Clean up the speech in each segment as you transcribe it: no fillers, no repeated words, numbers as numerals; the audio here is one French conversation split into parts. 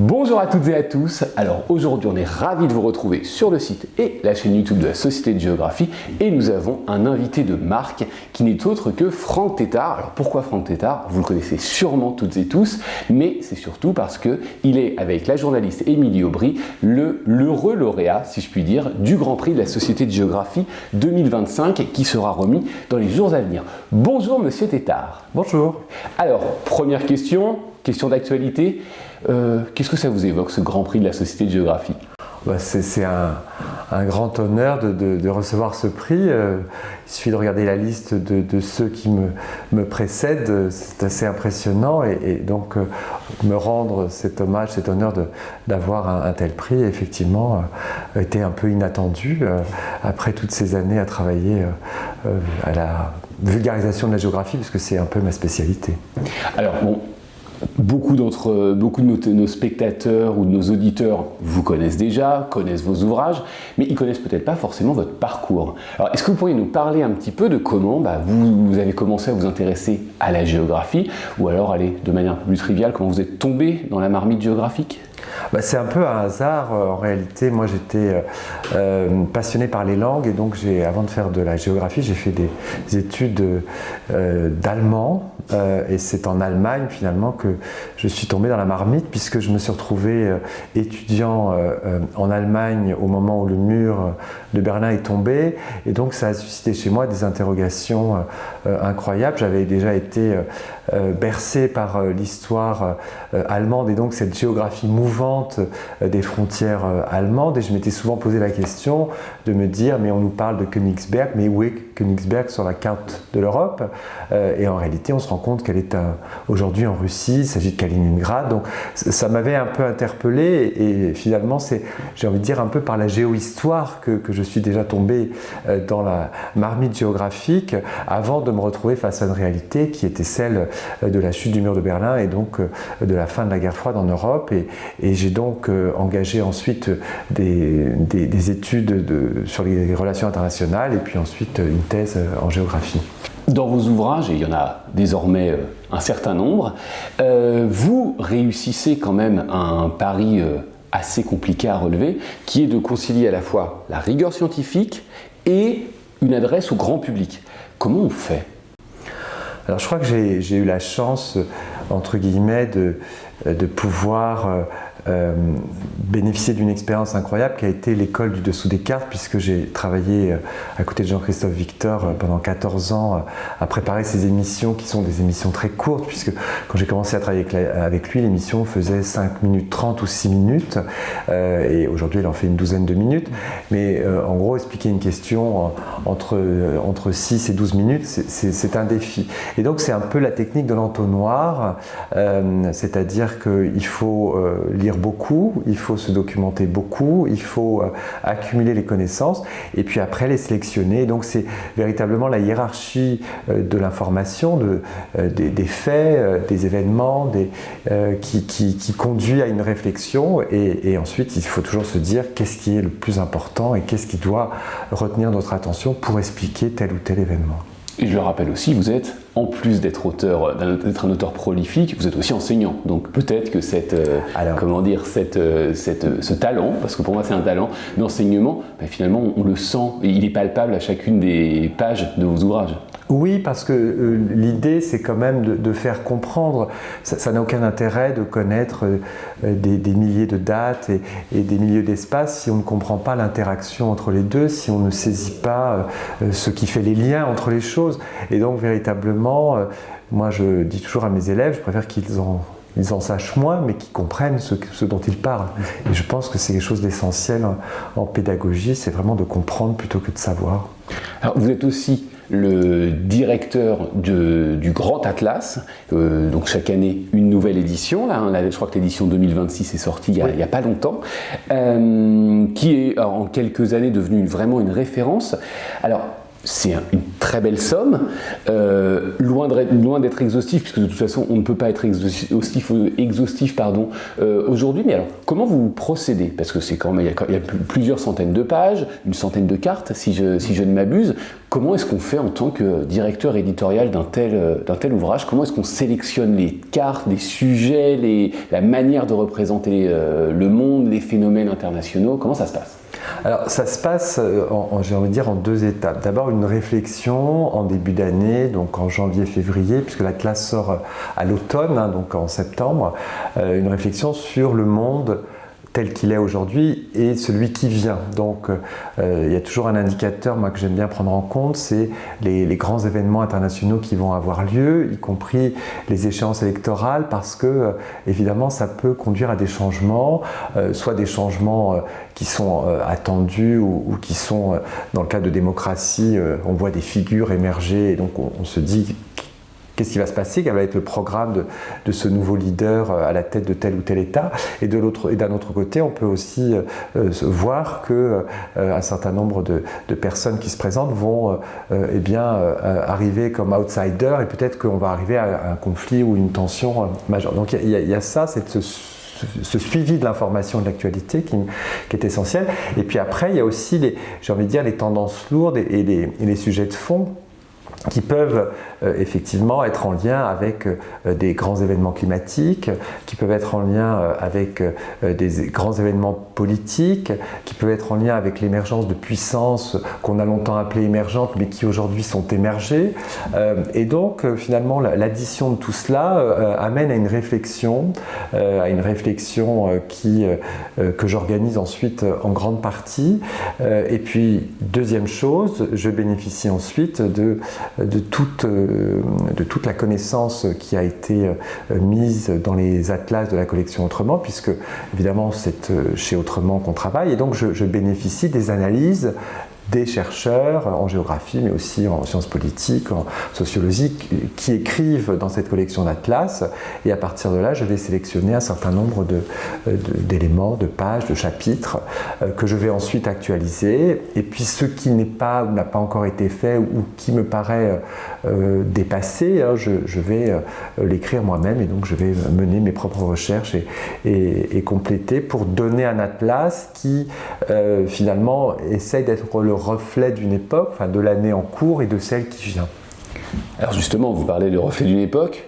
Bonjour à toutes et à tous. Alors aujourd'hui on est ravis de vous retrouver sur le site et la chaîne YouTube de la Société de Géographie et nous avons un invité de marque qui n'est autre que Franck Tétart. Alors pourquoi Franck Tétart? Vous le connaissez sûrement toutes et tous, mais c'est surtout parce qu'il est avec la journaliste Émilie Aubry l'heureux lauréat, si je puis dire, du Grand Prix de la Société de Géographie 2025 qui sera remis dans les jours à venir. Bonjour Monsieur Tétart. Bonjour. Alors première question d'actualité. Qu'est-ce que ça vous évoque, ce Grand Prix de la Société de Géographie? C'est un grand honneur de recevoir ce prix. Il suffit de regarder la liste de ceux qui me précèdent. C'est assez impressionnant et donc me rendre cet hommage, cet honneur d'avoir un tel prix, effectivement, a été un peu inattendu après toutes ces années à travailler à la vulgarisation de la géographie, puisque c'est un peu ma spécialité. Alors bon, beaucoup de nos spectateurs ou de nos auditeurs vous connaissent déjà, connaissent vos ouvrages, mais ils ne connaissent peut-être pas forcément votre parcours. Alors, est-ce que vous pourriez nous parler un petit peu de comment vous avez commencé à vous intéresser à la géographie, ou alors, allez, de manière un peu plus triviale, comment vous êtes tombé dans la marmite géographique? C'est un peu un hasard. En réalité, moi j'étais passionné par les langues et donc avant de faire de la géographie, j'ai fait des études d'allemand et c'est en Allemagne finalement que je suis tombé dans la marmite, puisque je me suis retrouvé étudiant en Allemagne au moment où le mur de Berlin est tombé, et donc ça a suscité chez moi des interrogations incroyables. J'avais déjà été bercé par l'histoire allemande et donc cette géographie mouvante des frontières allemandes, et je m'étais souvent posé la question de me dire, mais on nous parle de Königsberg, mais où est Königsberg sur la carte de l'Europe? Et en réalité on se rend compte qu'elle est aujourd'hui en Russie, il s'agit de Kaliningrad, donc ça m'avait un peu interpellé, et finalement c'est, j'ai envie de dire, un peu par la géohistoire que je suis déjà tombé dans la marmite géographique, avant de me retrouver face à une réalité qui était celle de la chute du mur de Berlin et donc de la fin de la guerre froide en Europe, et j'ai donc engagé ensuite des études sur les relations internationales et puis ensuite une thèse en géographie. Dans vos ouvrages, et il y en a désormais un certain nombre, vous réussissez quand même un pari assez compliqué à relever, qui est de concilier à la fois la rigueur scientifique et une adresse au grand public. Comment on fait? Alors je crois que j'ai eu la chance, entre guillemets, de pouvoir bénéficier d'une expérience incroyable qui a été l'école du dessous des cartes, puisque j'ai travaillé à côté de Jean-Christophe Victor pendant 14 ans à préparer ces émissions qui sont des émissions très courtes, puisque quand j'ai commencé à travailler avec lui, l'émission faisait 5 minutes 30 ou 6 minutes et aujourd'hui elle en fait une douzaine de minutes, mais en gros expliquer une question entre 6 et 12 minutes, c'est un défi, et donc c'est un peu la technique de l'entonnoir, c'est-à-dire qu'il faut lire beaucoup, il faut se documenter beaucoup, il faut accumuler les connaissances et puis après les sélectionner. Donc c'est véritablement la hiérarchie de l'information, des faits, des événements, qui conduit à une réflexion, et ensuite il faut toujours se dire qu'est-ce qui est le plus important et qu'est-ce qui doit retenir notre attention pour expliquer tel ou tel événement. Et je le rappelle aussi, vous êtes, en plus d'être un auteur prolifique, vous êtes aussi enseignant. Donc peut-être que ce talent, parce que pour moi c'est un talent d'enseignement, finalement on le sent, et il est palpable à chacune des pages de vos ouvrages. Oui, parce que l'idée c'est quand même de faire comprendre. Ça n'a aucun intérêt de connaître des milliers de dates et des milliers d'espaces si on ne comprend pas l'interaction entre les deux, si on ne saisit pas ce qui fait les liens entre les choses. Et donc véritablement, moi je dis toujours à mes élèves, je préfère qu'ils en sachent moins, mais qu'ils comprennent ce dont ils parlent. Et je pense que c'est quelque chose d'essentiel en pédagogie, c'est vraiment de comprendre plutôt que de savoir. Alors vous êtes aussi le directeur du Grand Atlas, donc chaque année une nouvelle édition, je crois que l'édition 2026 est sortie il n'y a pas longtemps, qui est en quelques années devenue vraiment une référence. Alors une très belle somme, loin d'être exhaustif, puisque de toute façon on ne peut pas être exhaustif aujourd'hui. Mais alors, comment vous procédez? Parce que c'est quand même, il y a plusieurs centaines de pages, une centaine de cartes, si je ne m'abuse. Comment est-ce qu'on fait en tant que directeur éditorial d'un tel ouvrage? Comment est-ce qu'on sélectionne les cartes, les sujets, la manière de représenter le monde, les phénomènes internationaux? Comment ça se passe? Alors ça se passe, j'ai envie de dire, en deux étapes. D'abord une réflexion en début d'année, donc en janvier-février, puisque la classe sort à l'automne, hein, donc en septembre, une réflexion sur le monde tel qu'il est aujourd'hui et celui qui vient. Donc il y a toujours un indicateur moi, que j'aime bien prendre en compte, c'est les grands événements internationaux qui vont avoir lieu, y compris les échéances électorales, parce que évidemment ça peut conduire à des changements, soit des changements qui sont attendus ou qui sont, dans le cas de démocratie, on voit des figures émerger et donc on se dit qu'est-ce qui va se passer, quel va être le programme de ce nouveau leader à la tête de tel ou tel État. Et d'un autre côté, on peut aussi voir qu'un certain nombre de personnes qui se présentent vont arriver comme outsiders et peut-être qu'on va arriver à un conflit ou une tension majeure. Donc il y a ça, ce suivi de l'information et de l'actualité qui est essentiel. Et puis après, il y a aussi, les tendances lourdes et les sujets de fond qui peuvent effectivement être en lien avec des grands événements climatiques, qui peuvent être en lien avec des grands événements politiques, qui peuvent être en lien avec l'émergence de puissances qu'on a longtemps appelées émergentes, mais qui aujourd'hui sont émergées. Et donc finalement l'addition de tout cela amène à une réflexion que j'organise ensuite en grande partie. Et puis deuxième chose, je bénéficie ensuite de toute la connaissance qui a été mise dans les atlas de la collection Autrement, puisque évidemment c'est chez Autrement qu'on travaille, et donc je bénéficie des analyses des chercheurs en géographie, mais aussi en sciences politiques, en sociologie, qui écrivent dans cette collection d'atlas. Et à partir de là, je vais sélectionner un certain nombre d'éléments, de pages, de chapitres, que je vais ensuite actualiser. Et puis ce qui n'a pas encore été fait ou qui me paraît dépassé, je vais l'écrire moi-même. Et donc je vais mener mes propres recherches et compléter pour donner un atlas qui finalement essaye d'être le reflet d'une époque, enfin de l'année en cours et de celle qui vient. Alors justement, vous parlez de reflet d'une époque,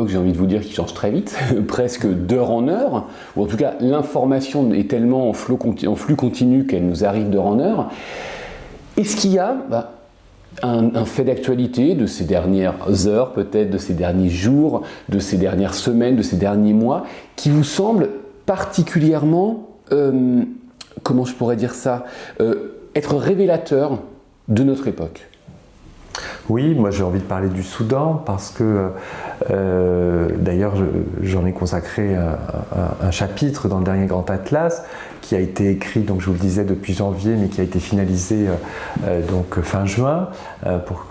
j'ai envie de vous dire, qui change très vite, presque d'heure en heure, ou en tout cas l'information est tellement en flux continu qu'elle nous arrive d'heure en heure. Est-ce qu'il y a un fait d'actualité de ces dernières heures, peut-être de ces derniers jours, de ces dernières semaines, de ces derniers mois, qui vous semble particulièrement, comment je pourrais dire ça, être révélateur de notre époque? Oui, moi j'ai envie de parler du Soudan parce que d'ailleurs j'en ai consacré un chapitre dans le dernier Grand Atlas qui a été écrit, donc je vous le disais, depuis janvier, mais qui a été finalisé donc fin juin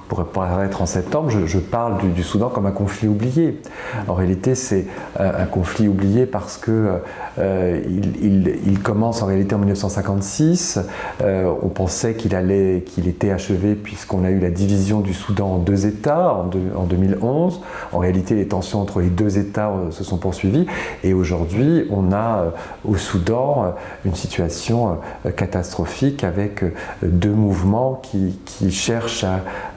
pour apparaître en septembre. Je parle du Soudan comme un conflit oublié. En réalité, c'est un conflit oublié parce que il commence en réalité en 1956. On pensait qu'il était achevé puisqu'on a eu la division du Soudan en deux États en 2011. En réalité, les tensions entre les deux États se sont poursuivies et aujourd'hui, on a au Soudan une situation catastrophique avec deux mouvements qui cherchent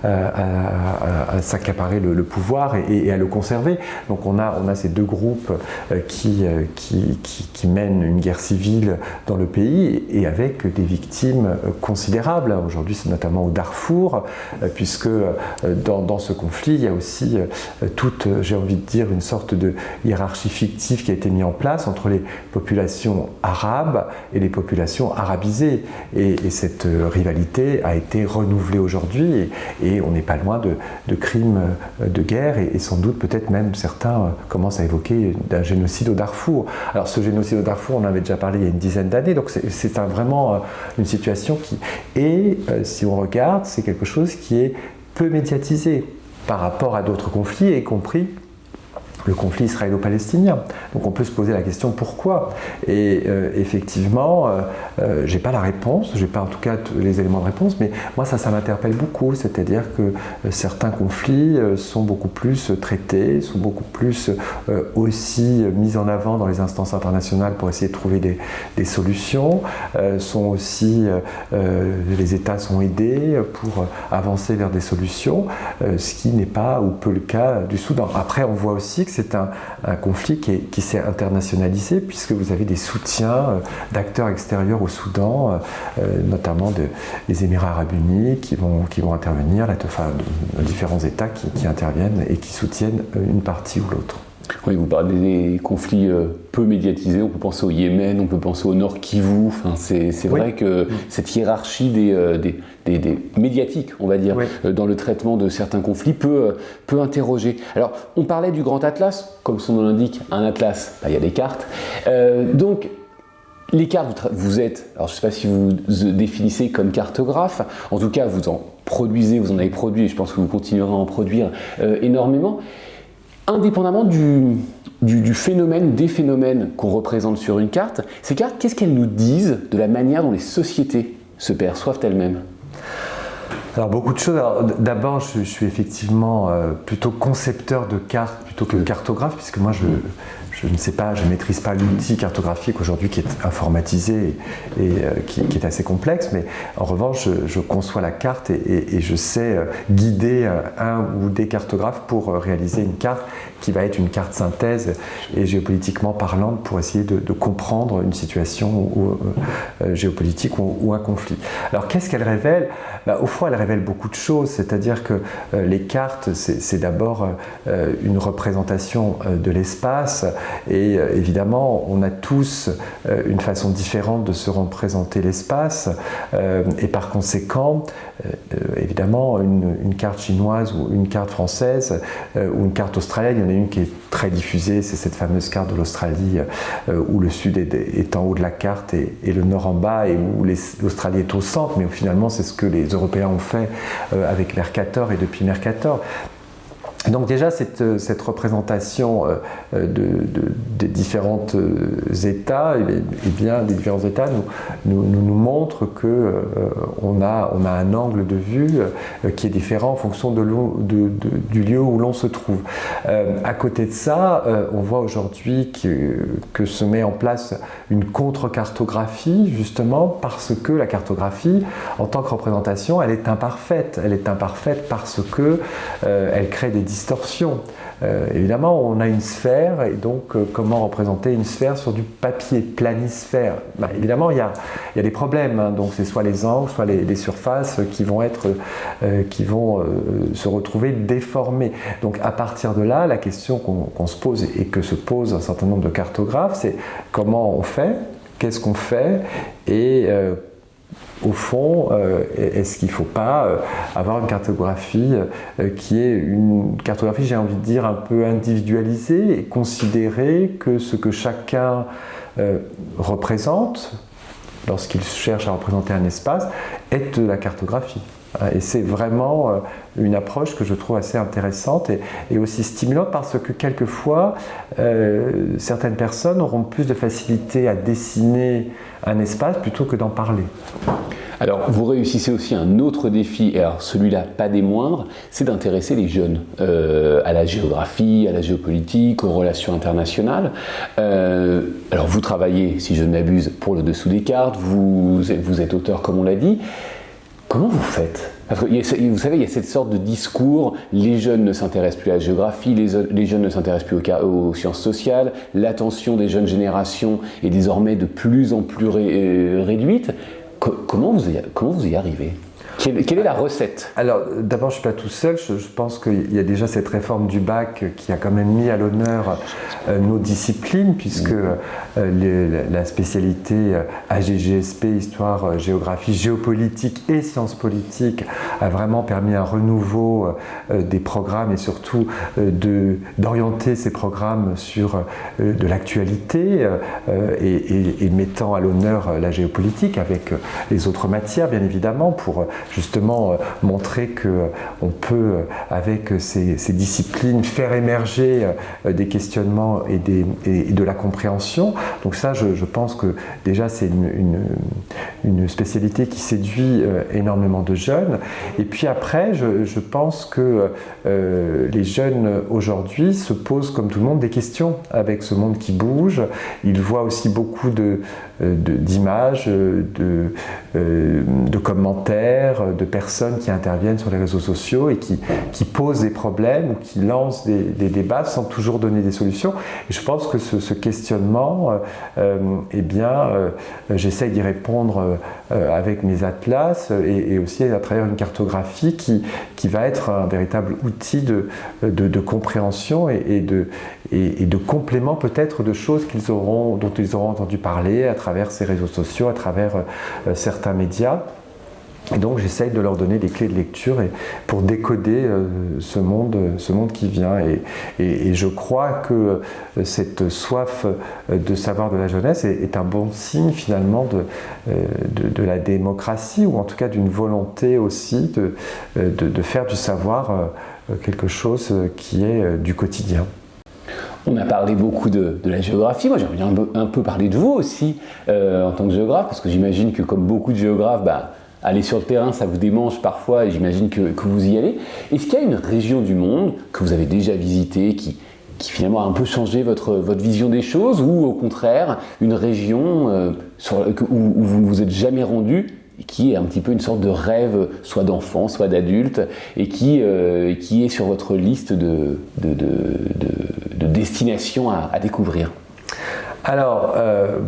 à s'accaparer le pouvoir et à le conserver. Donc on a ces deux groupes qui mènent une guerre civile dans le pays et avec des victimes considérables. Aujourd'hui, c'est notamment au Darfour, puisque dans ce conflit, il y a aussi j'ai envie de dire, une sorte de hiérarchie fictive qui a été mise en place entre les populations arabes et les populations arabisées. Et cette rivalité a été renouvelée aujourd'hui et on n'est pas loin de crimes de guerre et sans doute peut-être même certains commencent à évoquer d'un génocide au Darfour. Alors ce génocide au Darfour, on en avait déjà parlé il y a une dizaine d'années, donc c'est vraiment une situation qui est, si on regarde, c'est quelque chose qui est peu médiatisé par rapport à d'autres conflits, y compris le conflit israélo-palestinien. Donc on peut se poser la question pourquoi. Et effectivement, j'ai pas la réponse, j'ai pas en tout cas les éléments de réponse, mais moi ça m'interpelle beaucoup. C'est-à-dire que certains conflits sont beaucoup plus traités, sont beaucoup plus aussi mis en avant dans les instances internationales pour essayer de trouver des solutions. Sont aussi les États sont aidés pour avancer vers des solutions, ce qui n'est pas ou peu le cas du Soudan. Après, on voit aussi que c'est un conflit qui s'est internationalisé, puisque vous avez des soutiens d'acteurs extérieurs au Soudan, notamment des Émirats arabes unis qui vont intervenir, enfin, de différents États qui interviennent et qui soutiennent une partie ou l'autre. Oui, vous parlez des conflits peu médiatisés, on peut penser au Yémen, on peut penser au Nord Kivu, enfin, c'est vrai que cette hiérarchie des médiatiques, on va dire, dans le traitement de certains conflits peut interroger. Alors, on parlait du Grand Atlas, comme son nom l'indique, un atlas, il y a des cartes. Donc, les cartes, vous êtes, alors je ne sais pas si vous vous définissez comme cartographe, en tout cas vous en produisez, vous en avez produit, et je pense que vous continuerez à en produire énormément. Indépendamment du phénomène, des phénomènes qu'on représente sur une carte, ces cartes, qu'est-ce qu'elles nous disent de la manière dont les sociétés se perçoivent elles-mêmes ? Alors beaucoup de choses. D'abord, je suis effectivement plutôt concepteur de cartes plutôt que cartographe, puisque moi je ne sais pas, je ne maîtrise pas l'outil cartographique aujourd'hui qui est informatisé et qui est assez complexe, mais en revanche, je conçois la carte et je sais guider un ou des cartographes pour réaliser une carte qui va être une carte synthèse et géopolitiquement parlante pour essayer de comprendre une situation géopolitique ou un conflit. Alors qu'est-ce qu'elle révèle ? Au fond, elle révèle beaucoup de choses, c'est-à-dire que les cartes, c'est d'abord une représentation de l'espace et évidemment, on a tous une façon différente de se représenter l'espace et par conséquent, évidemment, une carte chinoise ou une carte française ou une carte australienne, il y en a une qui est très diffusée, c'est cette fameuse carte de l'Australie où le sud est en haut de la carte et le nord en bas et où l'Australie est au centre, mais finalement c'est ce que les Européens ont fait avec Mercator et depuis Mercator. Donc déjà, cette représentation des différents États, et bien des différents États nous montre qu'on a un angle de vue qui est différent en fonction du lieu où l'on se trouve. À côté de ça, on voit aujourd'hui que se met en place une contre-cartographie, justement parce que la cartographie, en tant que représentation, elle est imparfaite. Elle est imparfaite parce que elle crée des distorsions. Évidemment, on a une sphère, et donc comment représenter une sphère sur du papier, planisphère ? Évidemment, il y a des problèmes, hein, donc c'est soit les angles, soit les surfaces qui vont se retrouver déformées. Donc à partir de là, la question qu'on se pose et que se pose un certain nombre de cartographes, c'est comment on fait, qu'est-ce qu'on fait, et au fond, est-ce qu'il ne faut pas avoir une cartographie qui est une cartographie, j'ai envie de dire, un peu individualisée et considérer que ce que chacun représente, lorsqu'il cherche à représenter un espace, est de la cartographie. Et c'est vraiment une approche que je trouve assez intéressante et aussi stimulante parce que quelquefois, certaines personnes auront plus de facilité à dessiner un espace plutôt que d'en parler. Alors, vous réussissez aussi un autre défi, et alors celui-là pas des moindres, c'est d'intéresser les jeunes à la géographie, à la géopolitique, aux relations internationales. Alors, vous travaillez, si je ne m'abuse, pour le dessous des cartes, vous êtes auteur, comme on l'a dit. Comment vous faites ? Parce que, vous savez, il y a cette sorte de discours, les jeunes ne s'intéressent plus à la géographie, les jeunes ne s'intéressent plus aux sciences sociales, l'attention des jeunes générations est désormais de plus en plus réduite. Comment vous y arrivez ? Quelle est la recette ? Alors, d'abord, je ne suis pas tout seul. Je pense qu'il y a déjà cette réforme du bac qui a quand même mis à l'honneur nos disciplines, puisque la spécialité AGGSP, Histoire, Géographie, Géopolitique et Sciences politiques, a vraiment permis un renouveau des programmes et surtout d'orienter ces programmes sur de l'actualité et mettant à l'honneur la géopolitique avec les autres matières, bien évidemment, pour justement montrer qu'on peut, avec ces disciplines, faire émerger des questionnements et de la compréhension. Donc ça, je pense que déjà c'est une spécialité qui séduit énormément de jeunes. Et puis après, je pense que les jeunes aujourd'hui se posent comme tout le monde des questions avec ce monde qui bouge. Ils voient aussi beaucoup d'images, de commentaires, de personnes qui interviennent sur les réseaux sociaux et qui posent des problèmes ou qui lancent des débats sans toujours donner des solutions. Et je pense que ce questionnement, j'essaye d'y répondre avec mes atlas et aussi à travers une cartographie qui va être un véritable outil de compréhension et de complément peut-être de choses dont ils auront entendu parler à travers ces réseaux sociaux, à travers certains médias. Et donc j'essaye de leur donner des clés de lecture pour décoder ce monde qui vient. Et je crois que cette soif de savoir de la jeunesse est un bon signe finalement de la démocratie, ou en tout cas d'une volonté aussi de faire du savoir quelque chose qui est du quotidien. On a parlé beaucoup de la géographie. Moi, j'aimerais bien un peu parler de vous aussi en tant que géographe, parce que j'imagine que comme beaucoup de géographes, aller sur le terrain, ça vous démange parfois, et j'imagine que vous y allez. Est-ce qu'il y a une région du monde que vous avez déjà visitée qui finalement a un peu changé votre vision des choses, ou au contraire, une région où vous ne vous êtes jamais rendu, et qui est un petit peu une sorte de rêve, soit d'enfant, soit d'adulte, et qui est sur votre liste de destinations à découvrir? Alors,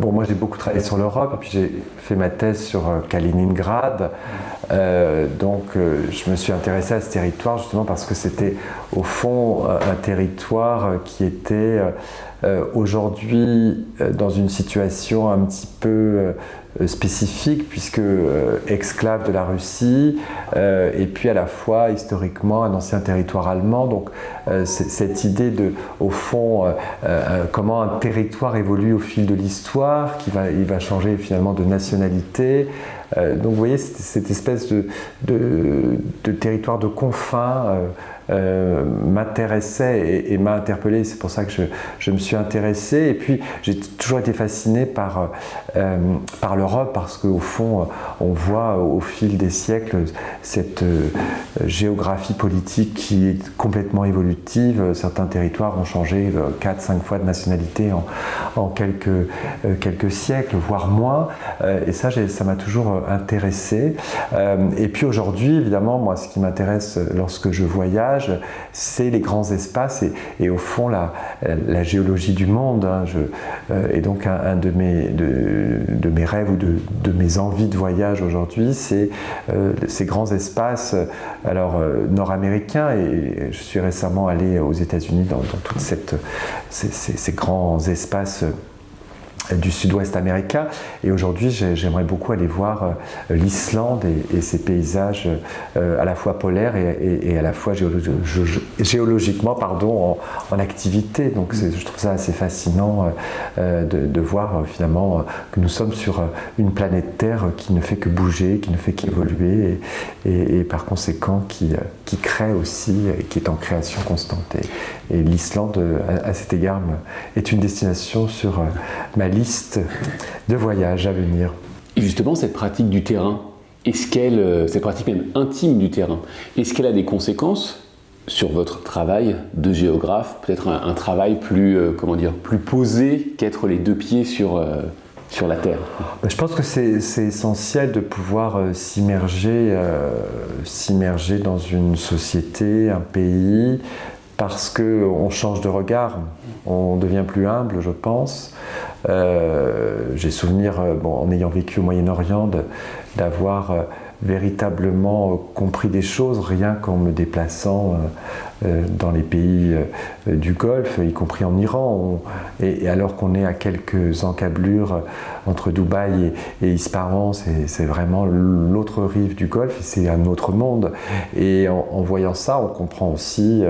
moi j'ai beaucoup travaillé sur l'Europe, et puis j'ai fait ma thèse sur Kaliningrad, donc je me suis intéressé à ce territoire justement parce que c'était au fond un territoire qui était aujourd'hui dans une situation un petit peu spécifique, puisque exclave de la Russie, et puis à la fois historiquement un ancien territoire allemand. Donc cette idée au fond, comment un territoire évolue au fil de l'histoire, il va changer finalement de nationalité. Donc vous voyez, cette espèce de territoire de confins m'intéressait et m'a interpellé. C'est pour ça que je me suis intéressé. Et puis j'ai toujours été fasciné par l'Europe, parce qu'au fond on voit au fil des siècles cette géographie politique qui est complètement évolutive. Certains territoires ont changé 4-5 fois de nationalité en quelques siècles, voire moins. Et ça m'a toujours intéressé. Et puis aujourd'hui, évidemment, moi, ce qui m'intéresse lorsque je voyage, c'est les grands espaces et au fond la géologie du monde. Et donc un de mes rêves ou de mes envies de voyage aujourd'hui, c'est ces grands espaces nord-américains, et je suis récemment allé aux États-Unis dans tous ces grands espaces du sud-ouest américain, et aujourd'hui j'aimerais beaucoup aller voir l'Islande et ses paysages à la fois polaires et à la fois géologiquement en activité. Donc je trouve ça assez fascinant de voir finalement que nous sommes sur une planète Terre qui ne fait que bouger, qui ne fait qu'évoluer, et par conséquent qui crée aussi, et qui est en création constante. Et l'Islande, à cet égard, est une destination sur ma liste de voyages à venir. Et justement, cette pratique du terrain, cette pratique même intime du terrain, est-ce qu'elle a des conséquences sur votre travail de géographe? Peut-être un travail plus posé qu'être les deux pieds sur la terre? Je pense que c'est essentiel de pouvoir s'immerger dans une société, un pays, parce qu'on change de regard, on devient plus humble, je pense. J'ai souvenir, en ayant vécu au Moyen-Orient, d'avoir véritablement compris des choses rien qu'en me déplaçant dans les pays du Golfe, y compris en Iran. Et alors qu'on est à quelques encablures entre Dubaï et Ispahan, c'est vraiment l'autre rive du Golfe, c'est un autre monde. Et en voyant ça, on comprend aussi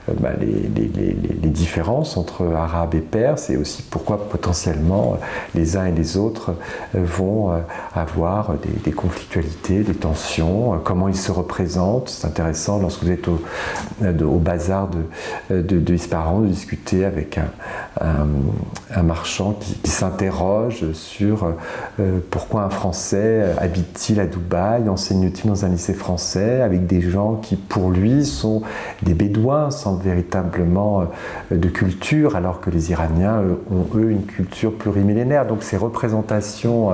les différences entre Arabes et Perses, et aussi pourquoi potentiellement les uns et les autres vont avoir des conflictualités, des tensions, comment ils se représentent. C'est intéressant lorsque vous êtes au bazar de Ispahan de discuter avec un marchand qui s'interroge sur pourquoi un Français habite-t-il à Dubaï, enseigne-t-il dans un lycée français, avec des gens qui pour lui sont des bédouins sans véritablement de culture, alors que les Iraniens ont eux une culture plurimillénaire. Donc ces représentations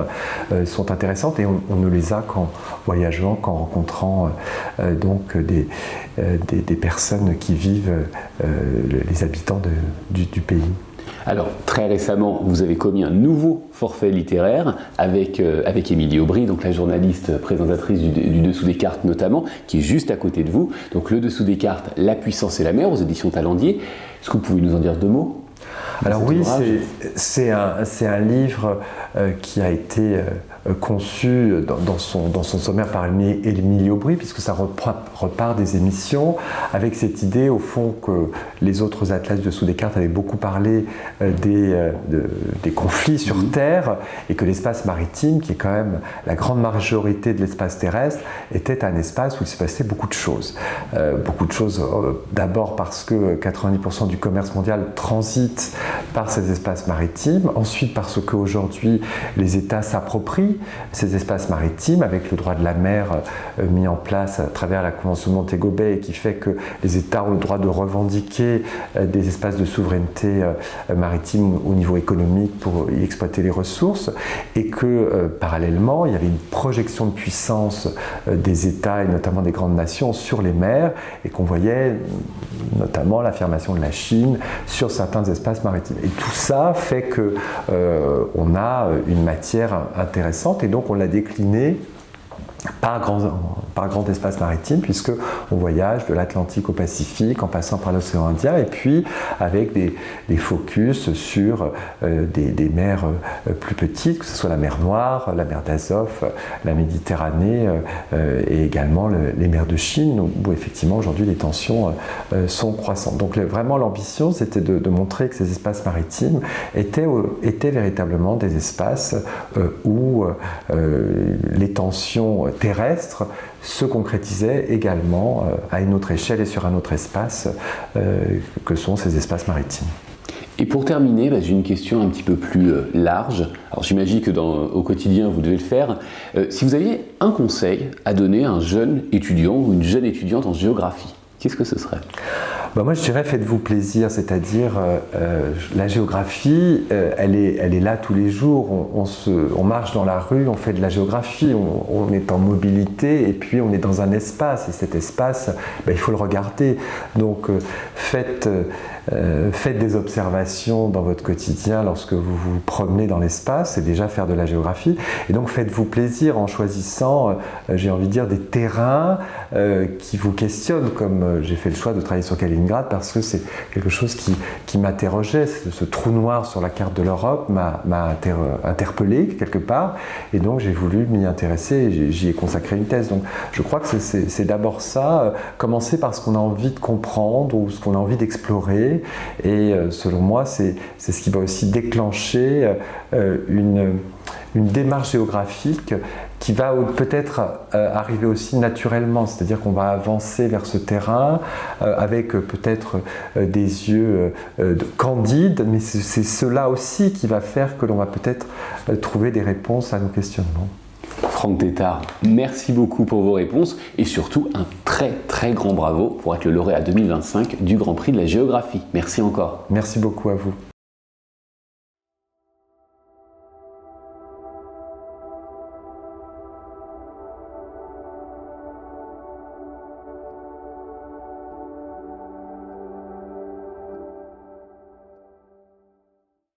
sont intéressantes, et on ne les a qu'en voyageant, qu'en rencontrant donc des personnes qui vivent, les habitants du pays. Alors, très récemment, vous avez commis un nouveau forfait littéraire avec Émilie Aubry, donc la journaliste présentatrice du Dessous des cartes notamment, qui est juste à côté de vous. Donc, le Dessous des cartes, La puissance et la mer, aux éditions Talendier. Est-ce que vous pouvez nous en dire 2 mots ? Alors oui, c'est un livre qui a été conçu dans son sommaire par Émilie Aubry, puisque ça repart des émissions, avec cette idée au fond que les autres atlas du Dessous des cartes avaient beaucoup parlé des conflits sur Terre, et que l'espace maritime, qui est quand même la grande majorité de l'espace terrestre, était un espace où il se passait beaucoup de choses. D'abord parce que 90% du commerce mondial transite par ces espaces maritimes, ensuite parce qu'aujourd'hui les États s'approprient ces espaces maritimes avec le droit de la mer mis en place à travers la Convention de Montego Bay, qui fait que les États ont le droit de revendiquer des espaces de souveraineté maritime au niveau économique pour y exploiter les ressources, et que parallèlement il y avait une projection de puissance des États et notamment des grandes nations sur les mers, et qu'on voyait notamment l'affirmation de la Chine sur certains espaces maritimes. Et tout ça fait que on a une matière intéressante, et donc on l'a déclinée par grand espace maritime, puisque on voyage de l'Atlantique au Pacifique en passant par l'océan Indien, et puis avec des focus sur des mers plus petites, que ce soit la mer Noire, la mer d'Azov, la Méditerranée, et également les mers de Chine, où effectivement aujourd'hui les tensions sont croissantes. Donc vraiment l'ambition, c'était de montrer que ces espaces maritimes étaient véritablement des espaces où les tensions terrestres se concrétisaient également à une autre échelle et sur un autre espace que sont ces espaces maritimes. Et pour terminer, j'ai une question un petit peu plus large. Alors j'imagine que au quotidien, vous devez le faire. Si vous aviez un conseil à donner à un jeune étudiant ou une jeune étudiante en géographie, qu'est-ce que ce serait ? Moi je dirais faites-vous plaisir, c'est-à-dire la géographie, elle est là tous les jours, on marche dans la rue, on fait de la géographie, on est en mobilité, et puis on est dans un espace, et cet espace, il faut le regarder. Donc faites des observations dans votre quotidien lorsque vous vous promenez dans l'espace, c'est déjà faire de la géographie, et donc faites-vous plaisir en choisissant, j'ai envie de dire, des terrains qui vous questionnent, comme j'ai fait le choix de travailler sur Kaliningrad, parce que c'est quelque chose qui m'interrogeait. Ce trou noir sur la carte de l'Europe m'a interpellé quelque part, et donc j'ai voulu m'y intéresser, et j'y ai consacré une thèse. Donc je crois que c'est d'abord ça, commencer par ce qu'on a envie de comprendre ou ce qu'on a envie d'explorer, et selon moi c'est ce qui va aussi déclencher une démarche géographique qui va peut-être arriver aussi naturellement, c'est-à-dire qu'on va avancer vers ce terrain avec peut-être des yeux candides, mais c'est cela aussi qui va faire que l'on va peut-être trouver des réponses à nos questionnements. Franck Tétart, merci beaucoup pour vos réponses, et surtout un très très grand bravo pour être le lauréat 2025 du Grand Prix de la géographie. Merci encore. Merci beaucoup à vous.